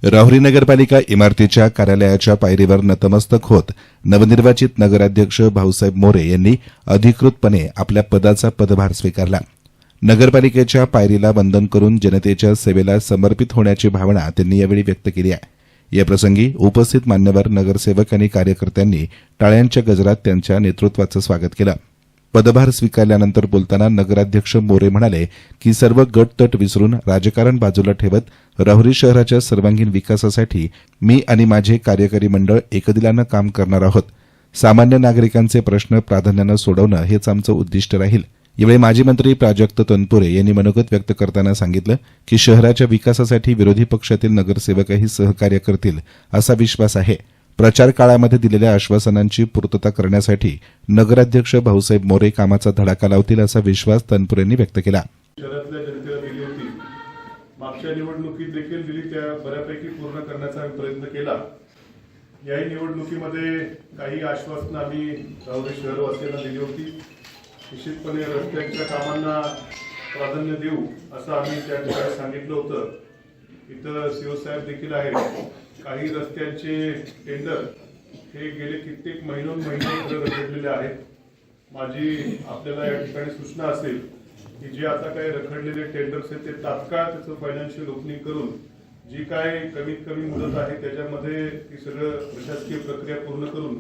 राहुरी नगरपालिका इमारतीच्या कार्यालयाच्या पायरीवर नतमस्तक होत नवनिर्वाचित नगराध्यक्ष भाऊसाहेब मोरे यांनी अधिकृतपणे आपल्या पदाचा पदभार स्वीकारला। नगरपालिकेच्या पायरीला वंदन करून जनतेच्या सेवेला समर्पित होण्याची भावना त्यांनी यावेळी व्यक्त केली आहे। याप्रसंगी उपस्थित मान्यवर नगरसेवक आणि कार्यकर्त्यांनी टाळ्यांच्या गजरात त्यांच्या नेतृत्वाचं स्वागत केलं। पदभार स्वीकारल्यानंतर बोलताना नगराध्यक्ष मोरे म्हणाले की सर्व गटतट विसरून राजकारण बाजूला ठेवत राहुरी शहराच्या सर्वांगीण विकासासाठी मी आणि माझे कार्यकारी मंडळ एकदिलानं काम करणार आहोत। सामान्य नागरिकांचे प्रश्न प्राधान्यानं सोडवणं हेच आमचं उद्दिष्ट राहील। यावेळी माजी मंत्री प्राजक्त तनपुरे यांनी मनोगत व्यक्त करताना सांगितलं की शहराच्या विकासासाठी विरोधी पक्षातील नगरसेवकही सहकार्य करतील असा विश्वास आहे। प्रचार काळामध्ये दिलेल्या आश्वासनांची पूर्तता करण्यासाठी नगराध्यक्ष भाऊसाहेब मोरे कामाचा धडाका लावतील असा विश्वास तनपुरेंनी व्यक्त केला। शहरातल्या जनतेला दिली होती, मागच्या निवडणुकीत देखील दिली, त्या बऱ्यापैकी पूर्ण करण्याचा प्रयत्न केला। याही निवडणुकीमध्ये काही आश्वासनं आम्ही राहुरी शहरवासियांना दिली होती। निश्चितपणे रस्त्यांच्या कामांना प्राधान्य देऊ असं आम्ही त्या ठिकाणी सांगितलं होतं। इथं शिवसाहेब देखील आहेत। काही रस्त्यांचे टेंडर हे गेले कित्येक महिने रखडलेले आहेत। माझी आपल्याला या ठिकाणी सूचना असेल की जे आता काही रखडलेले टेंडर्स आहेत ते तात्काळ त्याचं फायनान्शियल ओपनिंग करून जी काय कमीत कमी मुदत आहे त्याच्यामध्ये ती सगळं प्रशासकीय प्रक्रिया पूर्ण करून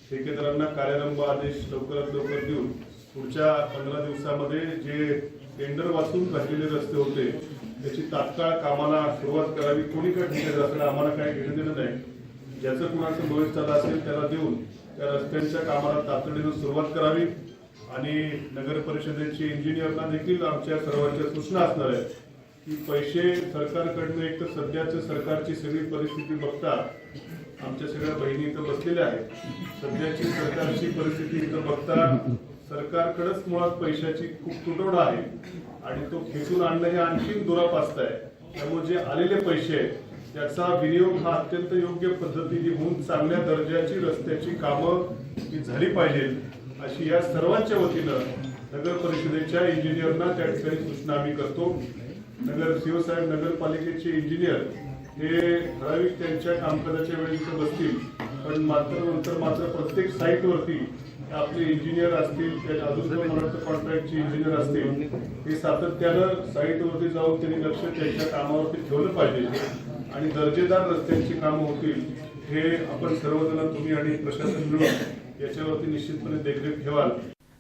ठेकेदारांना कार्यारंभ आदेश लवकरात लवकर देऊन पुढच्या 15 दिवसामध्ये जे टेंडर वाचून राहिलेले रस्ते होते त्याची तात्काळ कामाला सुरुवात करावी। कोणी काय ठेकेदाराकडे आम्हाला काय घेणं देणं नाही। ज्याचं कुणाचं लोहेस झालं असेल त्याला देऊन त्या रस्त्यांच्या कामाला तातडीनं सुरुवात करावी। आणि नगर परिषदेचे इंजिनियरना देखील आमच्या सर्वांच्या सूचना असणार आहेत की पैसे सरकारकडनं एक तर सध्याच्या सरकारची सगळी परिस्थिती बघता आमच्या सगळ्या बहिणी इथं बसलेल्या आहेत। सध्याची सरकारची परिस्थिती इथं बघता सरकारकडेच मुळात पैशाची खूप तुटवडा आहे आणि तो खेचून आणणं हे आणखी दुरापास्त आहे। त्यामुळे जे आलेले पैसे त्याचा विनियोग हा अत्यंत योग्य पद्धतीने होऊन चांगल्या दर्जाची रस्त्याची कामं ही झाली पाहिजे अशी या सर्वांच्या वतीनं नगर परिषदेच्या इंजिनियरना त्या ठिकाणी सूचना आम्ही करतो। शिवसाहेब नगरपालिकेचे इंजिनियर हे ठराविक त्यांच्या कामकाजाच्या वेळी इथं बसतील, पण मात्र प्रत्येक साईटवरती आपले इंजिनियर असतील, अजून कॉन्ट्रॅक्टचे इंजिनियर असतील, हे सातत्यानं साईटवरती जाऊन त्यांनी लक्ष त्यांच्या कामावरती ठेवलं पाहिजे आणि दर्जेदार रस्त्यांची कामं होतील हे आपण सर्वजण तुम्ही आणि प्रशासन मिळून याच्यावरती निश्चितपणे देखरेख ठेवाल।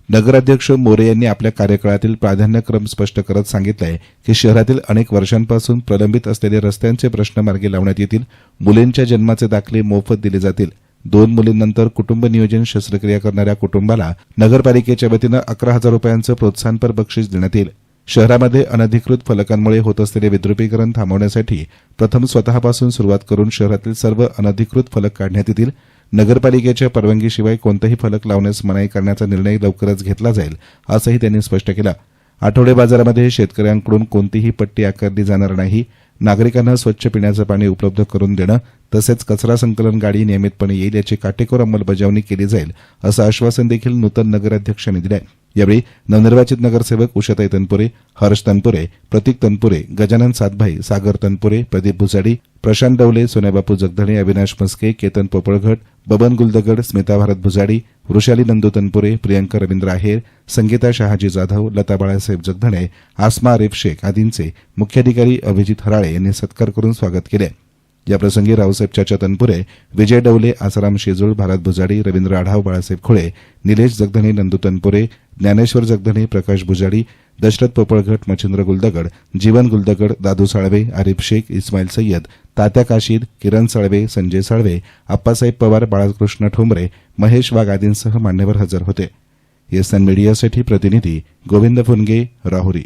नगराध्यक्ष मोरे यांनी आपल्या कार्यकाळातील प्राधान्यक्रम स्पष्ट करत सांगितलंय की शहरातील अनेक वर्षांपासून प्रलंबित असलेले रस्त्यांचे प्रश्न मार्गी लावण्यात येतील। मुलींच्या जन्माचे दाखले मोफत दिले जातील। 2 मुलींनंतर कुटुंब नियोजन शस्त्रक्रिया करणाऱ्या कुटुंबाला नगरपालिकेच्या वतीनं 11,000 रुपयांचं प्रोत्साहनपर बक्षीस देण्यात येईल। शहरामध्ये अनधिकृत फलकांमुळे होत असलेले विद्रुपीकरण थांबवण्यासाठी प्रथम स्वतःपासून सुरुवात करून शहरातील सर्व अनधिकृत फलक काढण्यात येतील। नगरपालिकेच्या परवानगीशिवाय कोणताही फलक लावण्यास मनाई करण्याचा निर्णय लवकरच घेतला जाईल असंही त्यांनी स्पष्ट केलं। आठवडे बाजारामध्ये शेतकऱ्यांकडून कोणतीही पट्टी आकारली जाणार नाही। नागरिकांना स्वच्छ पिण्याचं पाणी उपलब्ध करून देणं तसेच कचरा संकलन गाडी नियमितपणे येईल याची काटेकोर अंमलबजावणी केली जाईल असं आश्वासन देखील नूतन नगराध्यक्षांनी दिलं आहे। यावेळी नवनिर्वाचित नगरसेवक उषाताई तनपुरे, हर्ष तनपुरे, प्रतीक तनपुरे, गजानन सातभाई, सागर तनपुरे, प्रदीप भुजाडी, प्रशांत डवले, सोन्याबापू जगधणे, अविनाश मस्के, केतन पोपळघट, बबन गुलदगड, स्मिता भारत भुजाडी, वृषाली नंदू तनपुरे, प्रियंका रवींद्र आहेर, संगीता शहाजी जाधव, लता बाळासाहेब जगधणे, आसमा आरिफ शेख आदींचे मुख्याधिकारी अभिजित हराळे यांनी सत्कार करून स्वागत केले। याप्रसंगी रावसाहेब चाचा तनपुरे, विजय डवले, आसाराम शेजूळ, भारत भुजाडी, रवींद्र आढाव, बाळासाहेब खोळे, निलेश जगधणे, नंदू तनपुरे, ज्ञानेश्वर जगधणे, प्रकाश भुजाडी, दशरथ पोपळघट, मच्छिंद्र गुलदगड, जीवन गुलदगड, दादू साळवे, आरिफ शेख, इस्माईल सय्यद, तात्या काशीद, किरण साळवे, संजय साळवे, आप्पासाहेब पवार, बाळकृष्ण ठोंबरे, महेश वाघ आदींसह मान्यवर हजर होते। एसएन मीडियासाठी प्रतिनिधी गोविंद फुनगे, राहुरी।